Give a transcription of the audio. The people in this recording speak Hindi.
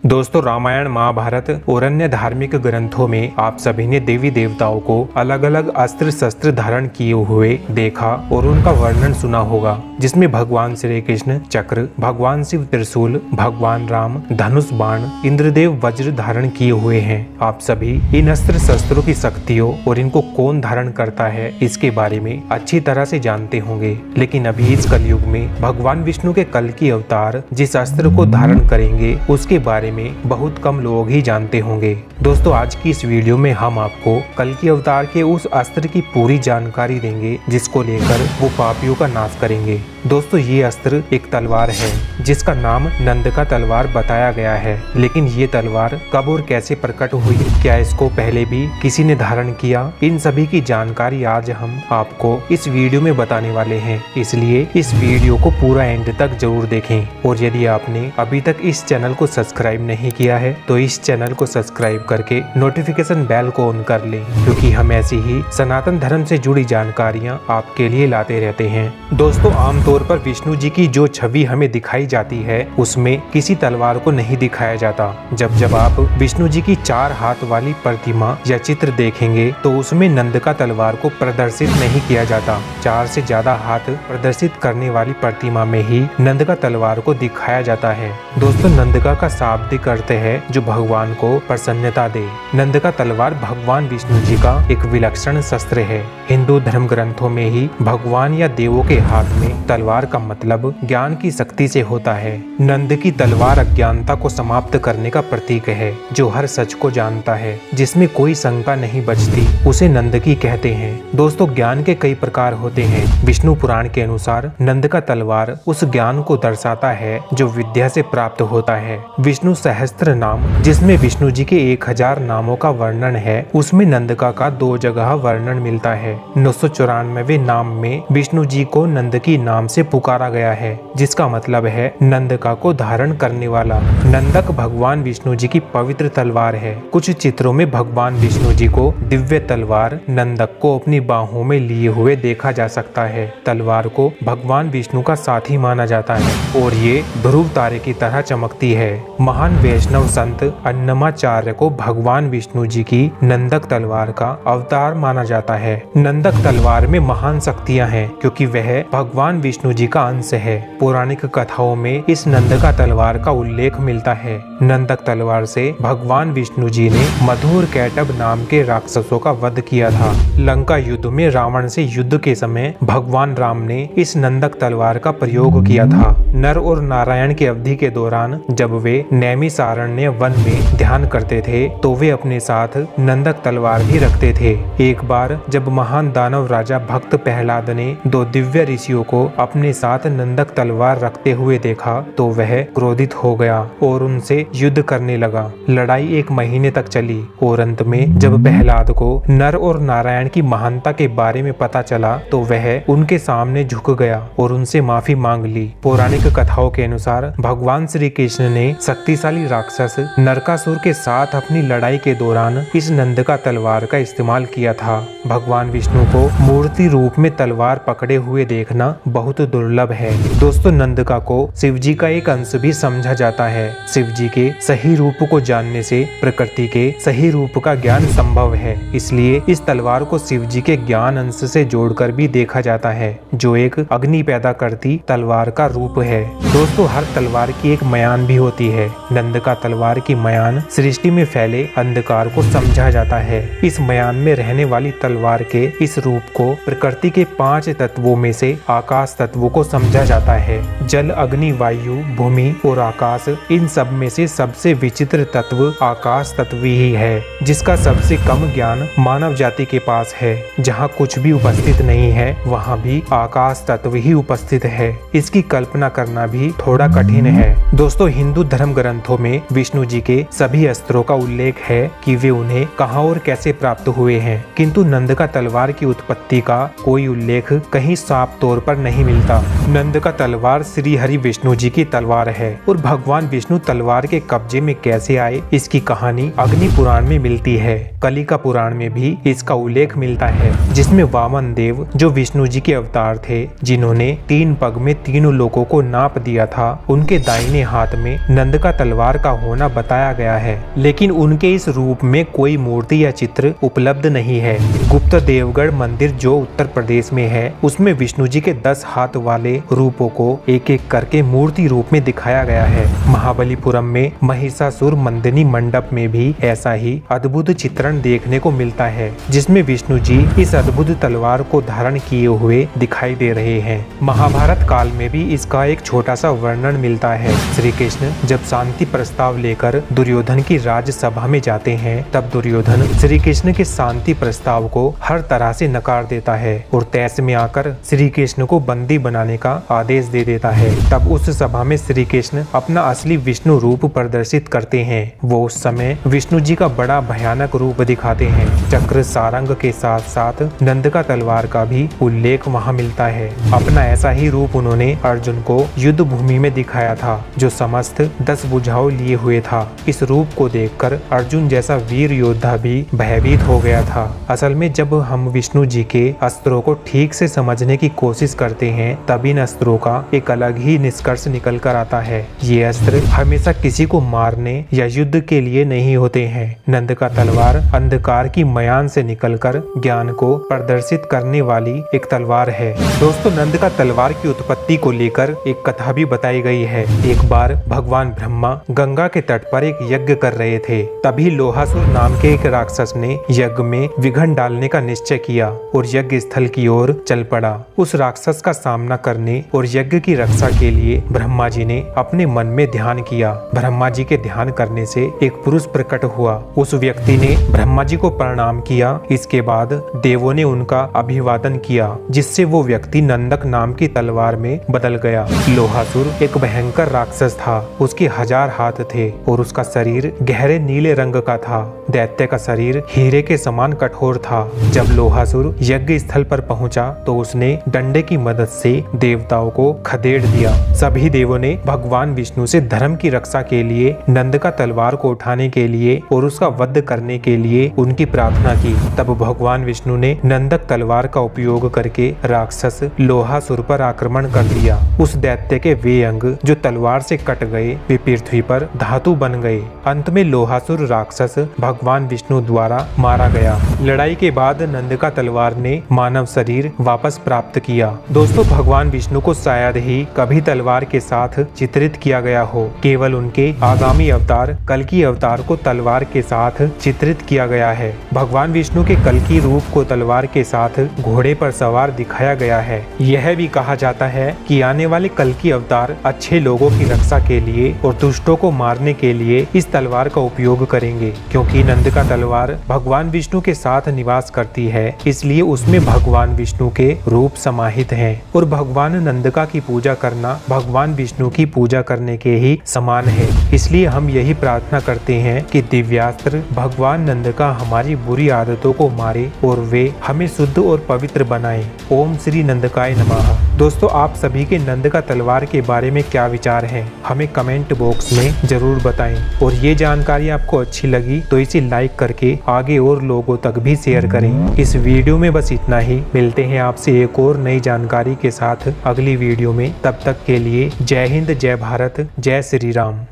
दोस्तों, रामायण, महाभारत और अन्य धार्मिक ग्रंथों में आप सभी ने देवी देवताओं को अलग अलग अस्त्र शस्त्र धारण किए हुए देखा और उनका वर्णन सुना होगा, जिसमें भगवान श्री कृष्ण चक्र, भगवान शिव त्रिशूल, भगवान राम धनुष बाण, इंद्रदेव वज्र धारण किए हुए हैं। आप सभी इन अस्त्र शस्त्रों की शक्तियों और इनको कौन धारण करता है इसके बारे में अच्छी तरह से जानते होंगे। लेकिन अभी इस कलयुग में भगवान विष्णु के कल की अवतार जिस अस्त्र को धारण करेंगे उसके बारे में बहुत कम लोग ही जानते होंगे। दोस्तों, आज की इस वीडियो में हम आपको कल की अवतार के उस अस्त्र की पूरी जानकारी देंगे जिसको लेकर वो पापियों का नाश करेंगे। दोस्तों, ये अस्त्र एक तलवार है जिसका नाम नंदका तलवार बताया गया है। लेकिन ये तलवार कब और कैसे प्रकट हुई, क्या इसको पहले भी किसी ने धारण किया, इन सभी की जानकारी आज हम आपको इस वीडियो में बताने वाले हैं। इसलिए इस वीडियो को पूरा एंड तक जरूर देखें। और यदि आपने अभी तक इस चैनल को सब्सक्राइब नहीं किया है तो इस चैनल को सब्सक्राइब करके नोटिफिकेशन बेल को ऑन कर लें, क्योंकि हम ऐसी ही सनातन धर्म से जुड़ी जानकारियां आपके लिए लाते रहते हैं। दोस्तों, आमतौर पर विष्णु जी की जो छवि हमें दिखाई जाती है उसमें किसी तलवार को नहीं दिखाया जाता। जब आप विष्णु जी की 4 हाथ वाली प्रतिमा या चित्र देखेंगे तो उसमें नंदका तलवार को प्रदर्शित नहीं किया जाता। 4 से ज्यादा हाथ प्रदर्शित करने वाली प्रतिमा में ही नंदका तलवार को दिखाया जाता है। दोस्तों, नंदका का शाब्दिक अर्थ है जो भगवान को प्रसन्नता दे। नंदका तलवार भगवान विष्णु जी का एक विलक्षण शस्त्र है। हिंदू धर्म ग्रंथों में ही भगवान या देवों के हाथ में तलवार का मतलब ज्ञान की शक्ति से होता है। नंद की तलवार अज्ञानता को समाप्त करने का प्रतीक है। जो हर सच को जानता है, जिसमें कोई शंका नहीं बचती, उसे नंद की कहते हैं। दोस्तों, ज्ञान के कई प्रकार होते हैं। विष्णु पुराण के अनुसार नंद का तलवार उस ज्ञान को दर्शाता है जो विद्या से प्राप्त होता है। विष्णु सहस्त्र नाम, जिसमें विष्णु जी के 1000 नामों का वर्णन है, उसमें नंदका का 2 जगह वर्णन मिलता है। 994वें नाम में विष्णु जी को नंद की नाम से पुकारा गया है, जिसका मतलब है नंदका को धारण करने वाला। नंदक भगवान विष्णु जी की पवित्र तलवार है। कुछ चित्रों में भगवान विष्णु जी को दिव्य तलवार नंदक को अपनी बाहों में लिए हुए देखा जा सकता है। तलवार को भगवान विष्णु का साथी माना जाता है और ये ध्रुव तारे की तरह चमकती है। महान वैष्णव संत अन्नमाचार्य को भगवान विष्णु जी की नंदक तलवार का अवतार माना जाता है। नंदक तलवार में महान शक्तियां हैं क्योंकि वह भगवान विष्णु जी का अंश है। पौराणिक कथाओं में इस नंदका तलवार का उल्लेख मिलता है। नंदक तलवार से भगवान विष्णु जी ने मधुर कैटब नाम के राक्षसों का वध किया था। लंका युद्ध में रावण से युद्ध के समय भगवान राम ने इस नंदक तलवार का प्रयोग किया था। नर और नारायण की अवधि के दौरान जब वे नैमिषारण्य वन में ध्यान करते थे तो वे अपने साथ नंदक तलवार भी रखते थे। एक बार जब महान दानव राजा भक्त प्रहलाद ने 2 दिव्य ऋषियों को अपने साथ नंदक तलवार रखते हुए देखा तो वह क्रोधित हो गया और उनसे युद्ध करने लगा। लड़ाई 1 महीने तक चली और अंत में जब प्रहलाद को नर और नारायण की महानता के बारे में पता चला तो वह उनके सामने झुक गया और उनसे माफी मांग ली। पौराणिक कथाओं के अनुसार भगवान श्री कृष्ण ने शक्तिशाली राक्षस नरकासुर के साथ अपनी लड़ाई के दौरान इस नंदका तलवार का इस्तेमाल किया था। भगवान विष्णु को मूर्ति रूप में तलवार पकड़े हुए देखना बहुत दुर्लभ है। दोस्तों, नंदका को शिव जी का एक अंश भी समझा जाता है। शिव जी के सही रूप को जानने से प्रकृति के सही रूप का ज्ञान संभव है। इसलिए इस तलवार को शिव जी के ज्ञान अंश से जोड़कर भी देखा जाता है, जो एक अग्नि पैदा करती तलवार का रूप है। दोस्तों, हर तलवार की एक मयान भी होती है। नंदका तलवार की मयान सृष्टि में फैले अंधकार को समझा जाता है। इस मयान में रहने वाली तलवार के इस रूप को प्रकृति के 5 तत्वों में से आकाश तत्व को समझा जाता है। जल, अग्नि, वायु, भूमि और आकाश, इन सब में से सबसे विचित्र तत्व आकाश तत्व ही है, जिसका सबसे कम ज्ञान मानव जाति के पास है। जहाँ कुछ भी उपस्थित नहीं है वहाँ भी आकाश तत्व ही उपस्थित है। इसकी कल्पना करना भी थोड़ा कठिन है। दोस्तों, हिंदू धर्म ग्रंथों में विष्णु जी के सभी अस्त्रों का उल्लेख है कि वे उन्हें कहाँ और कैसे प्राप्त हुए हैं, किंतु नंदका तलवार की उत्पत्ति का कोई उल्लेख कहीं साफ तौर पर नहीं मिलता। नंदका तलवार श्री हरि विष्णु जी की तलवार है। और भगवान विष्णु तलवार के कब्जे में कैसे आए, इसकी कहानी अग्नि पुराण में मिलती है। कलिका पुराण में भी इसका उल्लेख मिलता है, जिसमें वामन देव जो विष्णु जी के अवतार थे, जिन्होंने 3 पग में तीनों लोगों को नाप दिया था, उनके दाहिने हाथ में नंद का तलवार का होना बताया गया है। लेकिन उनके इस रूप में कोई मूर्ति या चित्र उपलब्ध नहीं है। गुप्त देवगढ़ मंदिर जो उत्तर प्रदेश में है, उसमें विष्णु जी के 10 हाथ वाले रूपों को एक एक करके मूर्ति रूप में दिखाया गया है। महाबलीपुरम में महिषासुर मंदिनी मंडप में भी ऐसा ही अद्भुत चित्रण देखने को मिलता है, जिसमें विष्णु जी इस अद्भुत तलवार को धारण किए हुए दिखाई दे रहे हैं। महाभारत काल में भी इसका एक छोटा सा वर्णन मिलता है। श्री कृष्ण जब शांति प्रस्ताव लेकर दुर्योधन की राजसभा में जाते हैं, तब दुर्योधन श्री कृष्ण के शांति प्रस्ताव को हर तरह से नकार देता है और तैस में आकर श्री कृष्ण को बंदी बनाने का आदेश दे देता है। तब उस सभा में श्री कृष्ण अपना असली विष्णु रूप प्रदर्शित करते हैं। वो उस समय विष्णु जी का बड़ा भयानक रूप दिखाते हैं। चक्र सारंग के साथ साथ नंद का तलवार का भी उल्लेख वहाँ मिलता है। अपना ऐसा ही रूप उन्होंने अर्जुन को युद्ध भूमि में दिखाया था, जो समस्त 10 भुजाओं लिए हुए था। इस रूप को देखकर अर्जुन जैसा वीर योद्धा भी भयभीत हो गया था। असल में जब हम विष्णु जी के अस्त्रों को ठीक से समझने की कोशिश करते हैं, तब इन अस्त्रों का एक अलग ही निष्कर्ष निकल कर आता है। ये अस्त्र हमेशा किसी को मारने या युद्ध के लिए नहीं होते हैं। नंद का तलवार अंधकार की मयान से निकलकर ज्ञान को प्रदर्शित करने वाली एक तलवार है। दोस्तों, नंद का तलवार की उत्पत्ति को लेकर एक कथा भी बताई गई है। एक बार भगवान ब्रह्मा गंगा के तट पर एक यज्ञ कर रहे थे। तभी लोहासुर नाम के एक राक्षस ने यज्ञ में विघ्न डालने का निश्चय किया और यज्ञ स्थल की ओर चल पड़ा। उस राक्षस का सामना करने और यज्ञ की रक्षा के लिए ब्रह्मा जी ने अपने मन में ध्यान किया। ब्रह्मा जी के ध्यान करने से एक पुरुष प्रकट हुआ। उस व्यक्ति ने ब्रह्मा जी को प्रणाम किया। इसके बाद देवों ने उनका अभिवादन किया, जिससे वो व्यक्ति नंदक नाम की तलवार में बदल गया। लोहासुर एक भयंकर राक्षस था। उसके 1000 हाथ थे और उसका शरीर गहरे नीले रंग का था। दैत्य का शरीर हीरे के समान कठोर था। जब लोहासुर यज्ञ स्थल पर पहुंचा तो उसने डंडे की मदद से देवताओं को खदेड़ दिया। सभी देवों ने भगवान विष्णु से धर्म की रक्षा के लिए, नंद का तलवार को उठाने के लिए और उसका वध करने के लिए उनकी प्रार्थना की। तब भगवान विष्णु ने नंदक तलवार का उपयोग करके राक्षस लोहासुर पर आक्रमण कर लिया। उस दैत्य के वे अंग जो तलवार से कट गए, वे पृथ्वी पर धातु बन गए। अंत में लोहासुर राक्षस भगवान विष्णु द्वारा मारा गया। लड़ाई के बाद नंद का तलवार ने मानव शरीर वापस प्राप्त किया। दोस्तों, भगवान विष्णु को शायद ही कभी तलवार के साथ चित्रित किया गया हो। केवल उनके आगामी अवतार कल्कि अवतार को तलवार के साथ चित्रित किया गया है। भगवान विष्णु के कल्कि रूप को तलवार के साथ घोड़े पर सवार दिखाया गया है। यह भी कहा जाता है कि आने वाले कल्कि अवतार अच्छे लोगों की रक्षा के लिए और दुष्टों को मारने के लिए इस तलवार का उपयोग करेंगे। क्योंकि नंद का तलवार भगवान विष्णु के साथ निवास करती है, इसलिए उसमें भगवान विष्णु के रूप समाहित हैं। और भगवान नंदका की पूजा करना भगवान विष्णु की पूजा करने के ही समान है। इसलिए हम यही प्रार्थना करते हैं कि दिव्यास्त्र भगवान नंदका हमारी बुरी आदतों को मारे और वे हमें शुद्ध और पवित्र बनाएं। ओम श्री नंदकाय नमः। दोस्तों, आप सभी के नंद का तलवार के बारे में क्या विचार हैं? हमें कमेंट बॉक्स में जरूर बताएं। और ये जानकारी आपको अच्छी लगी तो इसे लाइक करके आगे और लोगों तक भी शेयर करें। इस वीडियो में बस इतना ही। मिलते हैं आपसे एक और नई जानकारी के साथ अगली वीडियो में। तब तक के लिए जय हिंद, जय भारत, जय श्री राम।